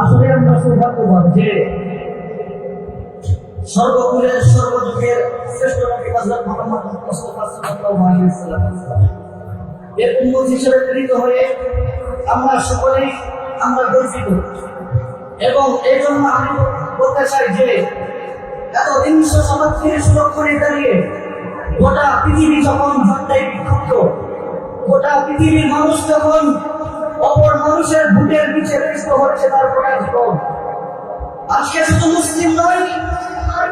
আসলে আমরা সৌভাগ্যবান যে সর্বকুলের সর্বযুগের শ্রেষ্ঠ নবী হযরত মুহাম্মদ মুস্তাফা সাল্লাল্লাহু আলাইহি ওয়াসাল্লাম এর উম্মত হিসেবে প্রেরিত হয়ে আমরা সকলেই আমরা গর্বিত। এবং এই জন্য আমি বলতে চাই যে এত 337 লক্ষণে দাঁড়িয়ে গোটা পৃথিবী যখন ঝঞ্ঝায় বিক্ষুব্ধ, গোটা পৃথিবীর মানুষ যখন অপর মানুষের বুকের নিচে পিষ্ট হচ্ছে, তারপরে আজকে শুধু মুসলিম নয়,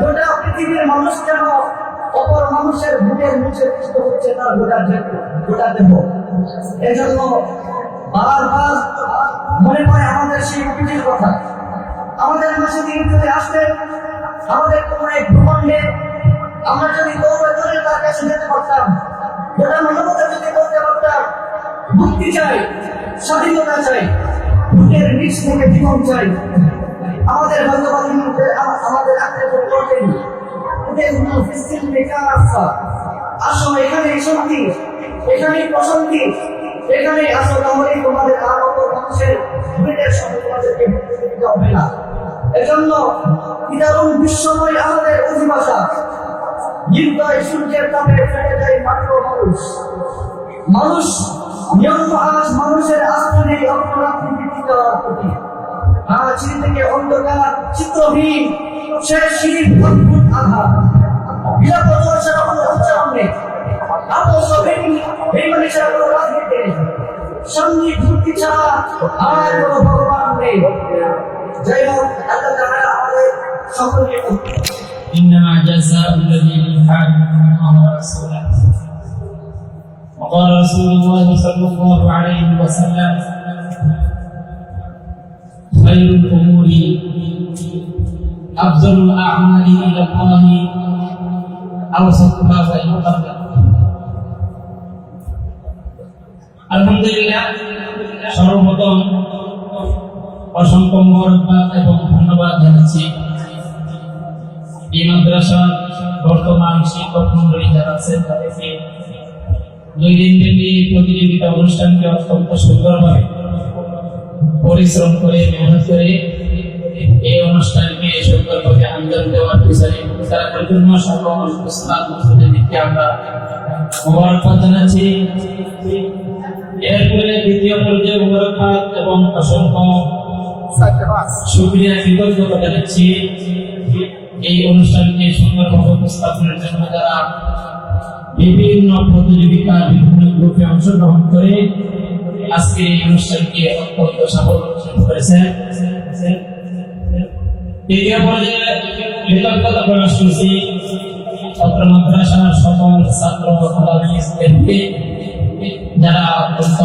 গোটা পৃথিবীর মানুষ যেন অপর মানুষের বুকের নিচে পিষ্ট হচ্ছে, তার গোটা দেহ। এজন্য বারবার মনে পড়ে আমাদের সেই নবীজির কথা। আমাদের মাঝে তিনি যদি আসতেন, আমাদের কোনো এক ভূখণ্ডে আমরা যদি দৌড়ে দৌড়ে তার কাছে যেতে পারতাম, গোটা মানবতা যদি বলতে পারতাম মুক্তি চাই, স্বাধীনতা চাই, বুকের নিচ থেকে জীবন চাই, আমাদের ভাগ্যবাদী আমাদের আত্মীয় করতেন আসো এখানে শান্তি, এখানে প্রশান্তি, এখানে আসো, তাহলে তোমাদের আর অপর মানুষের বুকের সাথে তোমাদেরকে দিতে হবে না। এজন্য বিদারুণ বিশ্বময় আমাদের অধিবাসা, নির্দয় সূর্যের তাপে ফেটে যায় মাত্র মানুষ নিয়মিত আজ মানুষের আস্থা নেই অপরাধী বৃদ্ধি দেওয়ার প্রতি। আজ থেকে অন্ধকার চিত্রহীন সে শিরিক অদ্ভুত আঘাত নিরাপদ ছাড়া কোনো উচ্চারণ নেই, আপোষ এই মানুষের কোনো রাজনীতি নেই, শান্তি ভক্তি ছাড়া আর কোনো ভগবান নেই। যাই হোক, আল্লাহ তাআলা আমাদের সকলকে إنما جزاء الذين يحاربون الله ورسوله وقال رسول الله صلى الله عليه وسلم خير الأمور أفضل الأعمال إلى الله أوسطها فإن قل। আলহামদুলিল্লাহ, সর্বপ্রথম অসংখ্য মোবারকবাদ এবং ধন্যবাদ জানাচ্ছি এই মাদ্রাসার বর্তমান শিক্ষক মন্ডলী যারা আছেন তাদেরকে 2 দিন ব্যাপী প্রতিযোগিতা অনুষ্ঠানকে অত্যন্ত সুন্দরভাবে পরিশ্রম করে মেহনত করে এই অনুষ্ঠানকে সুন্দরভাবে আঞ্জাম দেওয়ার পিছনে তারা জন্য সকল উস্তাদ মুফতিদেরকে আমরা মোবারকবাদ জানাচ্ছি। এরপরে দ্বিতীয় পর্যায়ে মোবারকবাদ এবং অসংখ্য শুকরিয়া কৃতজ্ঞতা জানাচ্ছি এই অনুষ্ঠানকে সুন্দরভাবে উপস্থাপনের জন্য যারা বিভিন্ন প্রতিযোগিতা বিভিন্ন গ্রুপে অংশগ্রহণ করে আজকে এই অনুষ্ঠানকে অত্যন্ত সাফল্য অর্জন করেছেন। তৃতীয় পর্যায়ে কৃতজ্ঞতা প্রকাশ করছি ছাত্র মাদ্রাসার সকল ছাত্র ছাত্রীদেরকে যারা অত্যন্ত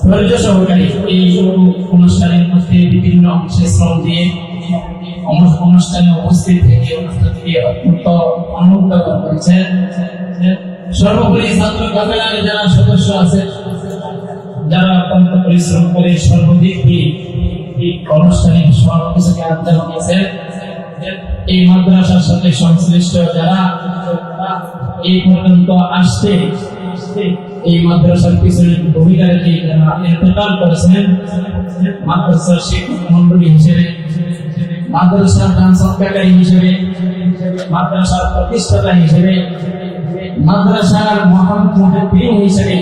ধৈর্য সহকারে এই অনুষ্ঠানের মধ্যে বিভিন্ন অংশে শ্রম দিয়ে অনুষ্ঠানে উপস্থিত থেকে অনুষ্ঠানকে অত্যন্ত আনন্দ করেছেন। সর্বোপরি ছাত্র কাফেলার যারা সদস্য আছে, যারা অত্যন্ত পরিশ্রম করে সর্বদিক দিয়ে অনুষ্ঠানে সর্বকিছুকে আঞ্জাম দিয়েছেন। এই মাদ্রাসার সাথে সংশ্লিষ্ট যারা এই পর্যন্ত আসতে এই মাদ্রাসার পিছনে ভূমিকা রেখে যারা ইন্তেকাল করেছেন, মাদ্রাসার শিক্ষক মন্ডলী হিসেবে, মাদ্রাসার দান সৎকারী হিসেবে, মাদ্রাসার প্রতিষ্ঠাতা হিসেবে, মাদ্রাসার মহান মুহাদ্দিস হিসেবে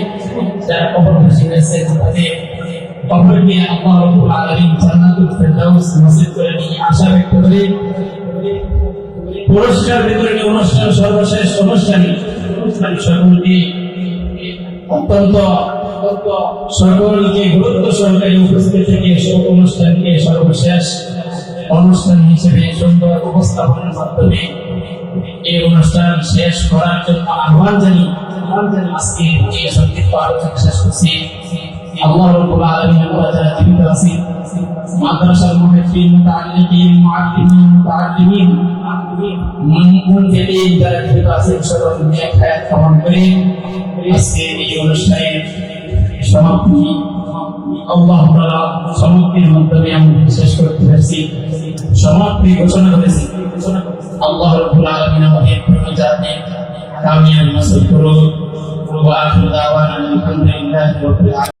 যারা কবরবাসী হয়েছেন, তাদের কবরকে আল্লাহ রাব্বুল আলামিন জান্নাতুল ফেরদাউস নসিব করে নিয়ে আশা ব্যক্ত করে পুরস্কার বিতরণী অনুষ্ঠান সর্বশেষ অনুষ্ঠানে সকলকে অত্যন্ত সকলকে গুরুত্ব সহকারে উপস্থিত থেকে অনুষ্ঠানকে সর্বশেষ অনুষ্ঠান হিসেবে সুন্দর উপস্থাপনের মাধ্যমে এই অনুষ্ঠান শেষ করার জন্য আহ্বান জানিয়ে আজকে এই সংক্ষিপ্ত আলোচনা শেষ করছি। আল্লাহ রাব্বুল আলামিন আমরা যারা জীবিত আছি, মাদ্রাসার মুহাদ্দিসিন, মুতাআল্লিমিন, মুআল্লিমিন, মুতাআল্লিমিন, মুনফিদিন যারা জীবিত আছেন সকল নেক হায়াত কামনা করে আজকে এই অনুষ্ঠানের সমাপ্তি আল্লাহ তাআলা সমাপ্তির মাধ্যমে আমরা শেষ করতে পেরেছি, সমাপ্তি ঘোষণা করেছি। আল্লাহ রাব্বুল আলামিন আমাদের প্রতিজাতকে কামিয়াবি নসিব করুন। ওয়া আখিরু দাওয়ানা আলহামদুলিল্লাহি রাব্বিল আলামিন।